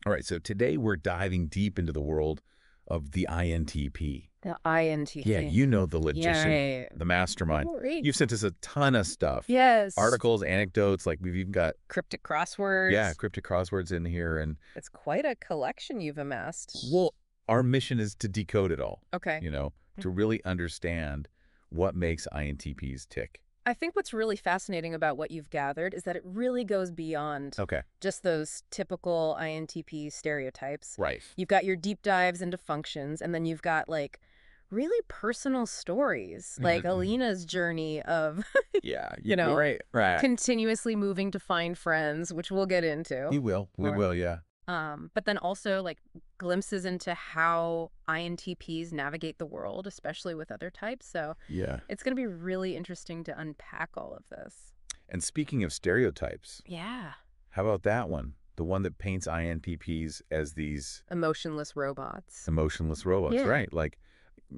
All right, so today we're diving deep into the world of the INTP. The Yeah, INTP. you know the logician, Yeah. the mastermind. Great. You've sent us a ton of stuff. Yes. Articles, anecdotes, like we've even got, Cryptic yeah, crosswords. cryptic crosswords in here. And, It's quite a collection you've amassed. well, our mission is to decode it all, Okay. to really understand what makes INTPs tick. I think what's really fascinating about what you've gathered is that it really goes beyond Okay. just those typical INTP stereotypes. Right. You've got your deep dives into functions, and then you've got like really personal stories, like Alina's journey of, Yeah. Right. continuously moving to find friends, which we'll get into. We will. We Or- will, yeah. But then also like glimpses into how INTPs navigate the world, especially with other types. So Yeah. it's going to be really interesting to unpack all of this. And speaking of stereotypes, Yeah. how about that one? The one that paints INTPs as these Emotionless robots. emotionless robots, Yeah. right? Like,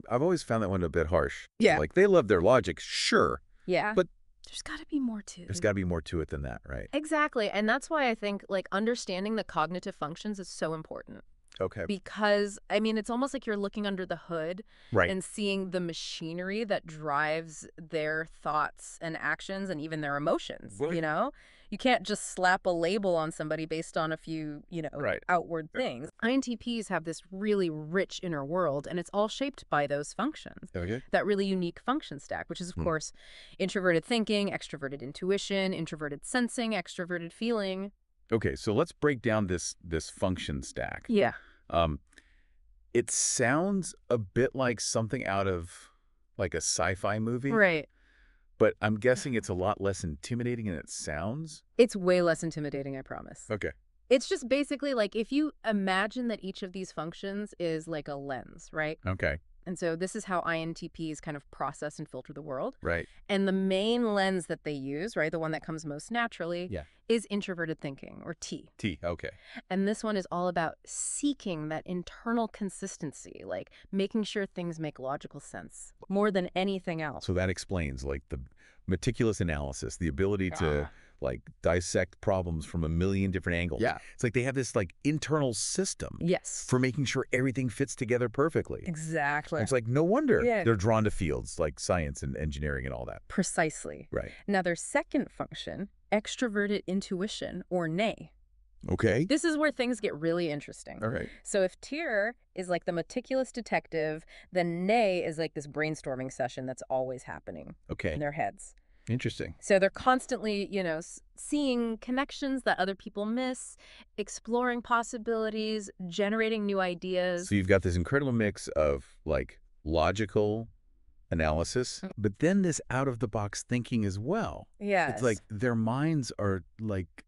I've always found that one a bit harsh. Yeah. Like, they love their logic, sure, Yeah. but there's got to be more to there's it. got to be more to it than that, right? Exactly. And that's why I think like understanding the cognitive functions is so important. Okay. Because, I mean, it's almost like you're looking under the hood Right. and seeing the machinery that drives their thoughts and actions and even their emotions, Right. you know? You can't just slap a label on somebody based on a few, Right. outward things. INTPs have this really rich inner world, and it's all shaped by those functions. Okay. That really unique function stack, which is, of course, introverted thinking, extroverted intuition, introverted sensing, extroverted feeling. Okay, so let's break down this function stack. Yeah. Um, it sounds a bit like something out of like a sci-fi movie, Right. but I'm guessing it's a lot less intimidating than it sounds. It's way less intimidating, I promise. Okay. It's just basically like if you imagine that each of these functions is like a lens, right? Okay. And so this is how INTPs kind of process and filter the world. Right. And the main lens that they use, right, the one that comes most naturally, Yeah. is introverted thinking, or T. T. Okay. And this one is all about seeking that internal consistency, like making sure things make logical sense more than anything else. So that explains like the meticulous analysis, the ability to like dissect problems from a million different angles. Yeah. It's like they have this like internal system Yes. for making sure everything fits together perfectly. Exactly. It's like no wonder Yeah. they're drawn to fields like science and engineering and all that. Precisely. Right. Now, their second function, extroverted intuition, or NEI. Okay. This is where things get really interesting. All right. So if Tyr is like the meticulous detective, then NEI is like this brainstorming session that's always happening Okay. in their heads. Interesting. So they're constantly, seeing connections that other people miss, exploring possibilities, generating new ideas. So you've got this incredible mix of like logical analysis, but then this out-of-the-box thinking as well. Yes. It's like their minds are like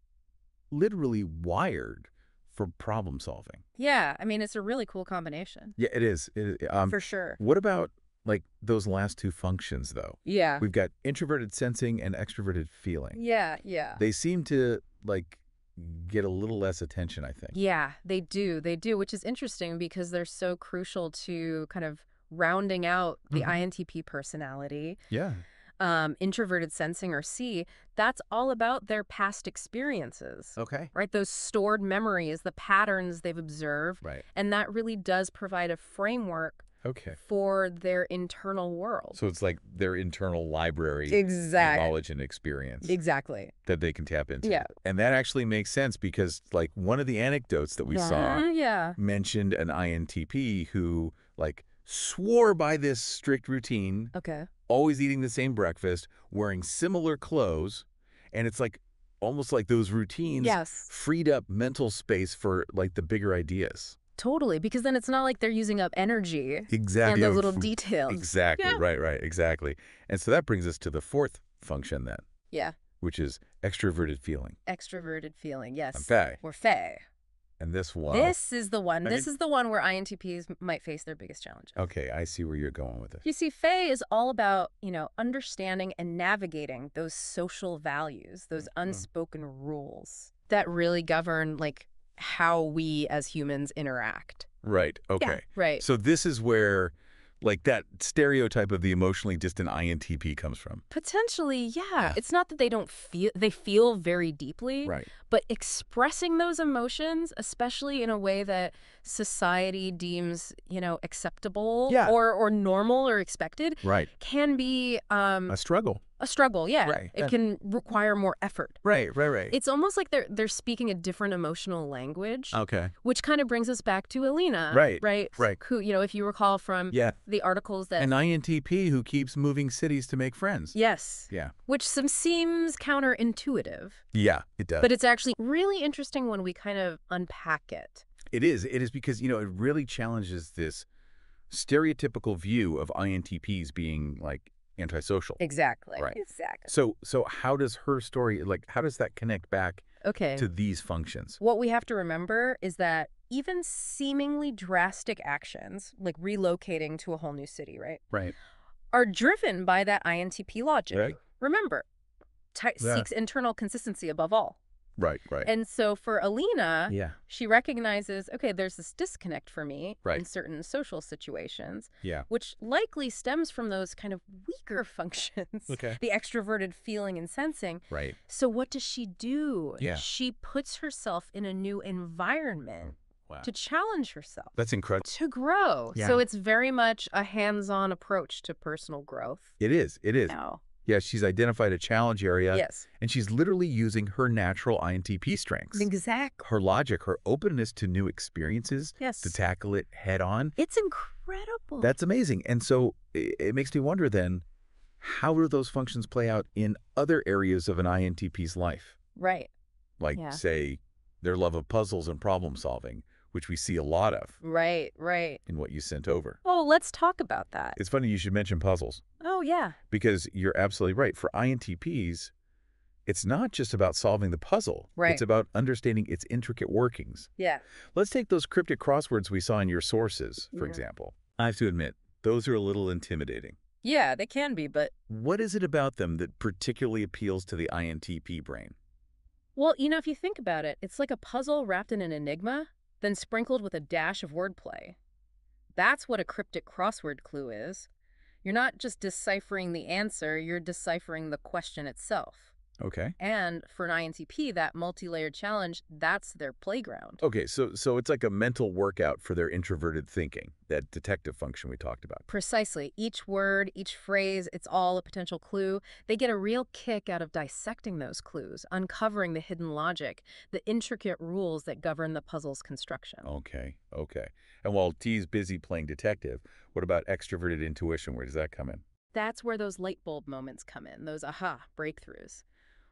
literally wired for problem solving. Yeah, I mean, it's a really cool combination. Yeah, it is. For sure. What about like those last two functions though? Yeah. We've got introverted sensing and extroverted feeling. Yeah. They seem to like get a little less attention, I think. Yeah, they do, which is interesting because they're so crucial to kind of rounding out the INTP personality. Yeah. Introverted sensing, or C, that's all about their past experiences. Okay. Right? Those stored memories, the patterns they've observed. Right. And that really does provide a framework Okay. for their internal world. So it's like their internal library Exactly. of knowledge and experience Exactly. that they can tap into. Yeah. And that actually makes sense because like one of the anecdotes that we saw Yeah. mentioned an INTP who like swore by this strict routine, Okay. always eating the same breakfast, wearing similar clothes, and it's like almost like those routines Yes. freed up mental space for like the bigger ideas. Totally, because then it's not like they're using up energy Exactly. and the little details. Exactly. Yeah. Right. Exactly. And so that brings us to the fourth function then, Yeah. which is extroverted feeling. Extroverted feeling, yes. Okay. Or Fae. And this one. This is the one. I This mean- is the one where INTPs might face their biggest challenge. Okay, I see where you're going with it. You see, Fae is all about, understanding and navigating those social values, those unspoken rules that really govern, like, how we as humans interact. Right. Okay. Yeah, right. So this is where like that stereotype of the emotionally distant INTP comes from. Potentially, yeah. Yeah. It's not that they feel very deeply, Right. but expressing those emotions, especially in a way that society deems, acceptable Yeah. or normal or expected, Right. can be A struggle. a struggle, yeah. Right. It can require more effort. Right. It's almost like they're speaking a different emotional language, Okay. which kind of brings us back to Alina, Right. right? Right. Who, if you recall from Yeah. the articles that An INTP who keeps moving cities to make friends. yes. Yeah. Which seems counterintuitive, Yeah, it does. but it's actually really interesting when we kind of unpack it. It is. It is because, it really challenges this stereotypical view of INTPs being like antisocial. Exactly. Right. Exactly. So how does her story, like, how does that connect back Okay. to these functions? What we have to remember is that even seemingly drastic actions, like relocating to a whole new city, right, Right. are driven by that INTP logic. Right. Remember, Yeah. seeks internal consistency above all. Right. And so for Alina, Yeah. she recognizes, okay, there's this disconnect for me Right. in certain social situations, Yeah. which likely stems from those kind of weaker functions, Okay. the extroverted feeling and sensing. Right. So what does she do? Yeah. She puts herself in a new environment Wow. to challenge herself, That's incredible. to grow. Yeah. So it's very much a hands-on approach to personal growth. It is. It is. Now, Yeah, she's identified a challenge area. yes. And she's literally using her natural INTP strengths. Exactly. Her logic, her openness to new experiences, Yes. to tackle it head on. It's incredible. That's amazing. And so it makes me wonder then, how do those functions play out in other areas of an INTP's life? right. Like, Yeah. say, their love of puzzles and problem solving, which we see a lot of Right. in what you sent over. Oh, let's talk about that. It's funny you should mention puzzles, Oh, yeah. because you're absolutely right. For INTPs, it's not just about solving the puzzle. Right. It's about understanding its intricate workings. Yeah. Let's take those cryptic crosswords we saw in your sources, for Yeah. example. I have to admit, those are a little intimidating. Yeah, they can be, but... What is it about them that particularly appeals to the INTP brain? Well, if you think about it, it's like a puzzle wrapped in an enigma, then sprinkled with a dash of wordplay. That's what a cryptic crossword clue is. You're not just deciphering the answer, you're deciphering the question itself. Okay. And for an INTP, that multi-layered challenge, that's their playground. Okay, so it's like a mental workout for their introverted thinking, that detective function we talked about. Precisely. Each word, each phrase, it's all a potential clue. They get a real kick out of dissecting those clues, uncovering the hidden logic, the intricate rules that govern the puzzle's construction. Okay. And while T's busy playing detective, what about extroverted intuition? Where does that come in? That's where those light bulb moments come in, those aha breakthroughs.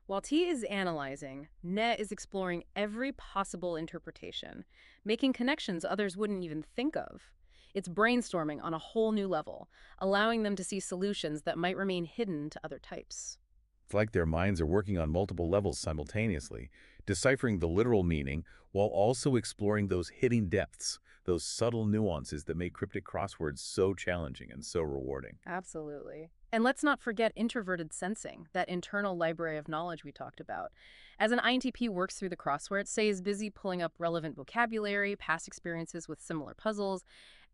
While T is analyzing, Ne is exploring every possible interpretation, making connections others wouldn't even think of. It's brainstorming on a whole new level, allowing them to see solutions that might remain hidden to other types. It's like their minds are working on multiple levels simultaneously, deciphering the literal meaning while also exploring those hidden depths, those subtle nuances that make cryptic crosswords so challenging and so rewarding. Absolutely. And let's not forget introverted sensing, that internal library of knowledge we talked about. As an INTP works through the crossword, say is busy pulling up relevant vocabulary, past experiences with similar puzzles,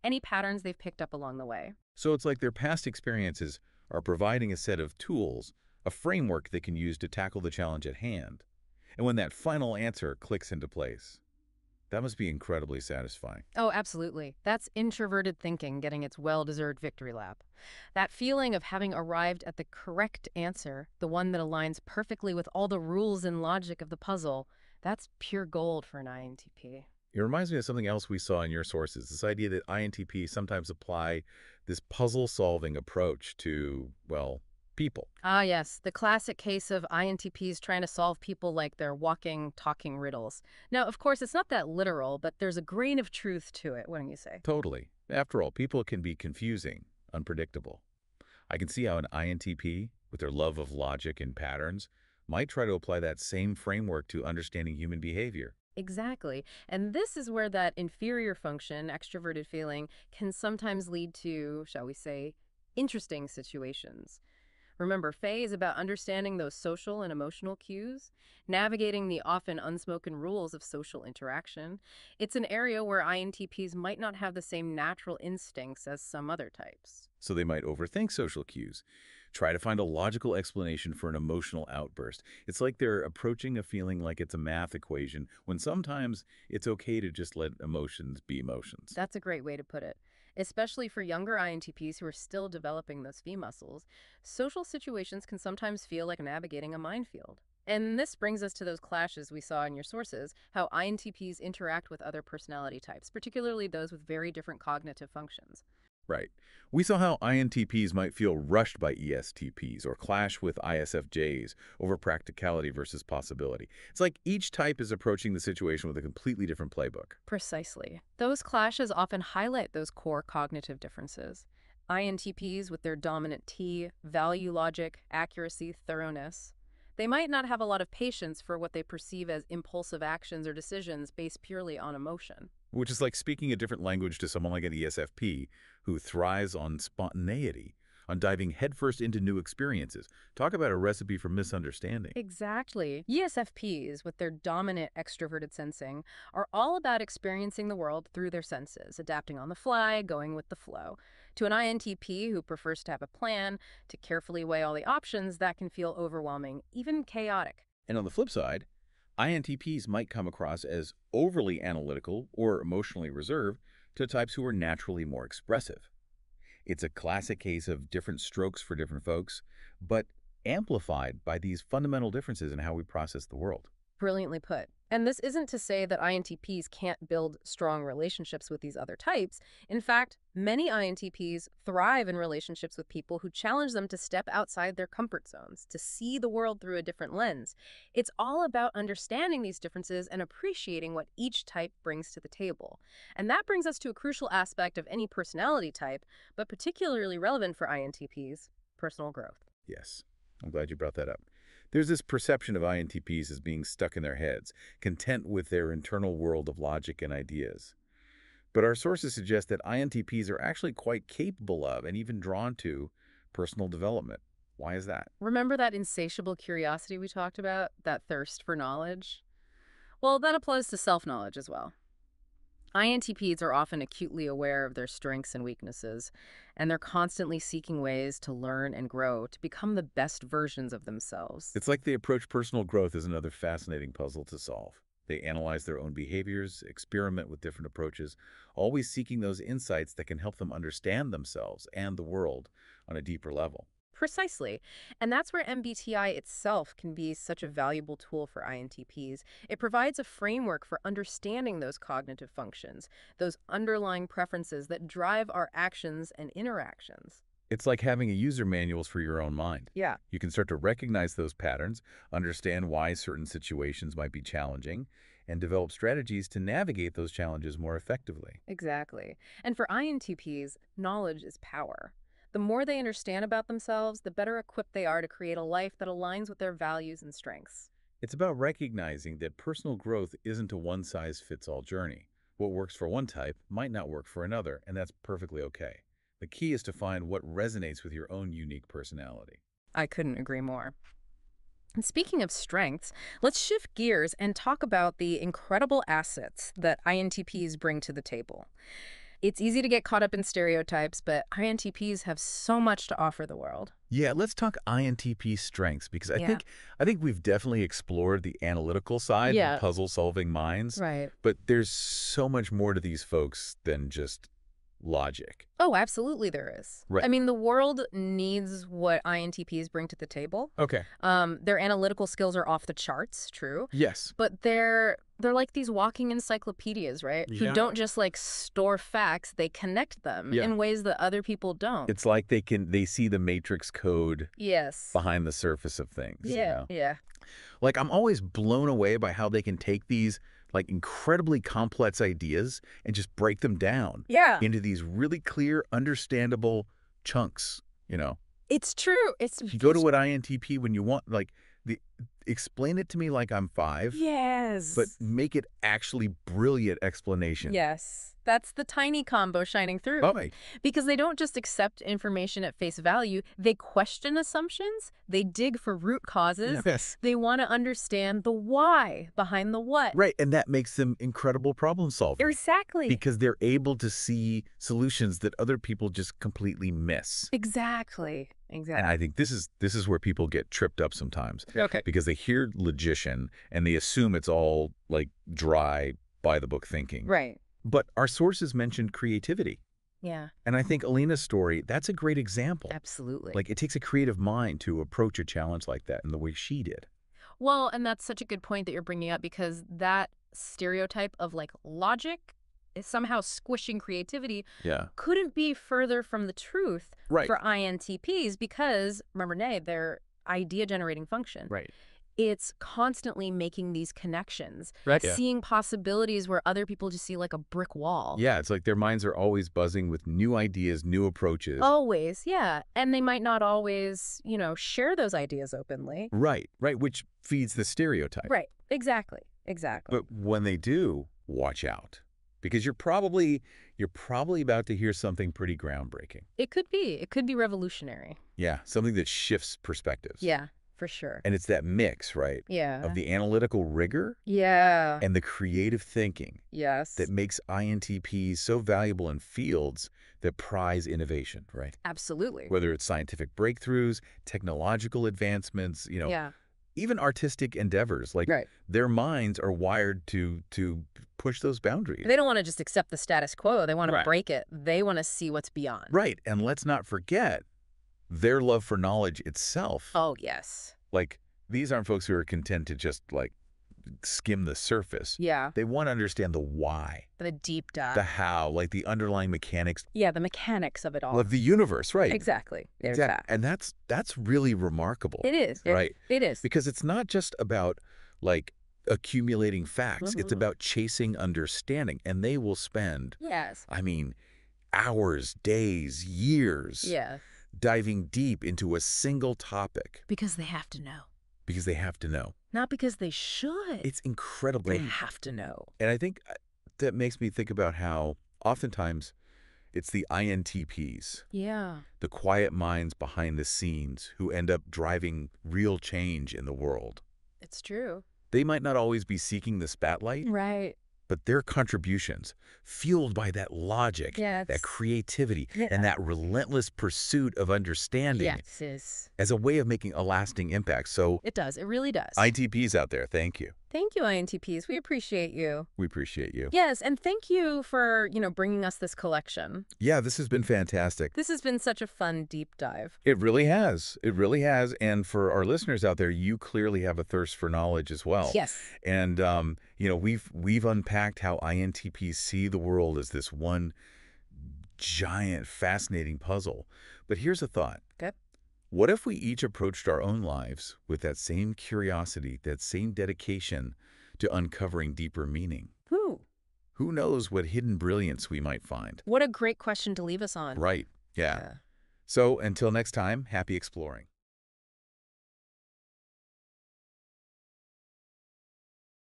any patterns they've picked up along the way. So it's like their past experiences are providing a set of tools, a framework they can use to tackle the challenge at hand. And when that final answer clicks into place, that must be incredibly satisfying. Oh, absolutely. That's introverted thinking getting its well-deserved victory lap. That feeling of having arrived at the correct answer, the one that aligns perfectly with all the rules and logic of the puzzle, that's pure gold for an INTP. It reminds me of something else we saw in your sources, this idea that INTP sometimes apply this puzzle-solving approach to, well, people. Ah, yes, the classic case of INTPs trying to solve people like they're walking, talking riddles. Now, of course, it's not that literal, but there's a grain of truth to it, wouldn't you say? Totally. After all, people can be confusing, unpredictable. I can see how an INTP, with their love of logic and patterns, might try to apply that same framework to understanding human behavior. Exactly. And this is where that inferior function, extroverted feeling, can sometimes lead to, shall we say, interesting situations. Remember, Faye is about understanding those social and emotional cues, navigating the often unspoken rules of social interaction. It's an area where INTPs might not have the same natural instincts as some other types. So they might overthink social cues, try to find a logical explanation for an emotional outburst. It's like they're approaching a feeling like it's a math equation, when sometimes it's okay to just let emotions be emotions. That's a great way to put it. Especially for younger INTPs who are still developing those fee muscles, social situations can sometimes feel like navigating a minefield. And this brings us to those clashes we saw in your sources, how INTPs interact with other personality types, particularly those with very different cognitive functions. Right. We saw how INTPs might feel rushed by ESTPs or clash with ISFJs over practicality versus possibility. It's like each type is approaching the situation with a completely different playbook. Precisely. Those clashes often highlight those core cognitive differences. INTPs, with their dominant T, value logic, accuracy, thoroughness, they might not have a lot of patience for what they perceive as impulsive actions or decisions based purely on emotion. Which is like speaking a different language to someone like an ESFP who thrives on spontaneity, on diving headfirst into new experiences. Talk about a recipe for misunderstanding. Exactly. ESFPs, with their dominant extroverted sensing, are all about experiencing the world through their senses, adapting on the fly, going with the flow. To an INTP who prefers to have a plan, to carefully weigh all the options, that can feel overwhelming, even chaotic. And on the flip side, INTPs might come across as overly analytical or emotionally reserved to types who are naturally more expressive. It's a classic case of different strokes for different folks, but amplified by these fundamental differences in how we process the world. Brilliantly put. And this isn't to say that INTPs can't build strong relationships with these other types. In fact, many INTPs thrive in relationships with people who challenge them to step outside their comfort zones, to see the world through a different lens. It's all about understanding these differences and appreciating what each type brings to the table. And that brings us to a crucial aspect of any personality type, but particularly relevant for INTPs, personal growth. Yes, I'm glad you brought that up. There's this perception of INTPs as being stuck in their heads, content with their internal world of logic and ideas. But our sources suggest that INTPs are actually quite capable of and even drawn to personal development. Why is that? Remember that insatiable curiosity we talked about, that thirst for knowledge? Well, that applies to self-knowledge as well. INTPs are often acutely aware of their strengths and weaknesses, and they're constantly seeking ways to learn and grow to become the best versions of themselves. It's like they approach personal growth as another fascinating puzzle to solve. They analyze their own behaviors, experiment with different approaches, always seeking those insights that can help them understand themselves and the world on a deeper level. Precisely. And that's where MBTI itself can be such a valuable tool for INTPs. It provides a framework for understanding those cognitive functions, those underlying preferences that drive our actions and interactions. It's like having a user manuals for your own mind. Yeah. You can start to recognize those patterns, understand why certain situations might be challenging, and develop strategies to navigate those challenges more effectively. Exactly. And for INTPs, knowledge is power. The more they understand about themselves, the better equipped they are to create a life that aligns with their values and strengths. It's about recognizing that personal growth isn't a one-size-fits-all journey. What works for one type might not work for another, and that's perfectly okay. The key is to find what resonates with your own unique personality. I couldn't agree more. And speaking of strengths, let's shift gears and talk about the incredible assets that INTPs bring to the table. It's easy to get caught up in stereotypes, but INTPs have so much to offer the world. Yeah, let's talk INTP strengths because I Yeah. think I think we've definitely explored the analytical side, the Yeah. puzzle-solving minds, Right. but there's so much more to these folks than just logic. Oh, absolutely there is. Right. I mean, the world needs what INTPs bring to the table. Okay. Their analytical skills are off the charts, true. Yes. But they're like these walking encyclopedias, right? Who Yeah. don't just like store facts, they connect them Yeah. in ways that other people don't. It's like they see the matrix code Yes. behind the surface of things. Yeah. Yeah. Like, I'm always blown away by how they can take these, like, incredibly complex ideas and just break them down Yeah. into these really clear, understandable chunks, you know? It's true. You go to an INTP when you want, like, explain it to me like I'm 5, but Yes. make it actually brilliant explanation. Yes. That's the tiny combo shining through. Oh, right. Because they don't just accept information at face value, they question assumptions, they dig for root causes, Yes. they want to understand the why behind the what. Right, and that makes them incredible problem solvers. Exactly. Because they're able to see solutions that other people just completely miss. Exactly. And Exactly. I think this is where people get tripped up sometimes. Okay. Because they hear logician and they assume it's all like dry, by the book thinking. Right. But our sources mentioned creativity. Yeah. And I think Alina's story, that's a great example. Absolutely. Like, it takes a creative mind to approach a challenge like that in the way she did. Well, and that's such a good point that you're bringing up, because that stereotype of like logic is somehow squishing creativity Yeah. couldn't be further from the truth Right. for INTPs, because remember, their idea generating function. Right. It's constantly making these connections, Right. Yeah. seeing possibilities where other people just see like a brick wall. Yeah, it's like their minds are always buzzing with new ideas, new approaches. Always, yeah. And they might not always, share those ideas openly. Right, which feeds the stereotype. Right, exactly. But when they do, watch out. Because you're probably about to hear something pretty groundbreaking. It could be revolutionary. Yeah, something that shifts perspectives. Yeah, for sure. And it's that mix, right? Yeah. Of the analytical rigor Yeah. and the creative thinking Yes. that makes INTPs so valuable in fields that prize innovation, right? Absolutely. Whether it's scientific breakthroughs, technological advancements, Yeah. even artistic endeavors. Like, Right. their minds are wired to push those boundaries. They don't want to just accept the status quo. They want to Right. break it. They want to see what's beyond. Right, and let's not forget their love for knowledge itself. Oh, yes. Like, these aren't folks who are content to just, like, skim the surface. Yeah. They want to understand the why, The deep dive. the how, like the underlying mechanics Yeah, the mechanics of it all. of the universe, right? Exactly. There's Exactly. that. And that's really remarkable. It is. Right. It is. Because it's not just about, like, accumulating facts. It's Mhm. about chasing understanding. And they will spend, Yes. I mean, hours, days, years Yeah. diving deep into a single topic Because they have to know. because they have to know. Not because they should. It's incredibly. They have to know. And I think that makes me think about how oftentimes it's the INTPs, Yeah. the quiet minds behind the scenes, who end up driving real change in the world. It's true. They might not always be seeking the spotlight, Right. but their contributions, fueled by that logic, Yeah, that creativity, Yeah. and that relentless pursuit of understanding Yes, is. as a way of making a lasting impact. So, It does. It really does. INTPs out there, thank you. Thank you, INTPs. We appreciate you. We appreciate you. Yes, and thank you for, bringing us this collection. Yeah, this has been fantastic. This has been such a fun deep dive. It really has. It really has. And for our listeners out there, you clearly have a thirst for knowledge as well. Yes. And, we've unpacked how INTPs see the world as this one giant, fascinating puzzle. But here's a thought. Okay. What if we each approached our own lives with that same curiosity, that same dedication to uncovering deeper meaning? Who? Who knows what hidden brilliance we might find? What a great question to leave us on. Right. Yeah. So until next time, happy exploring.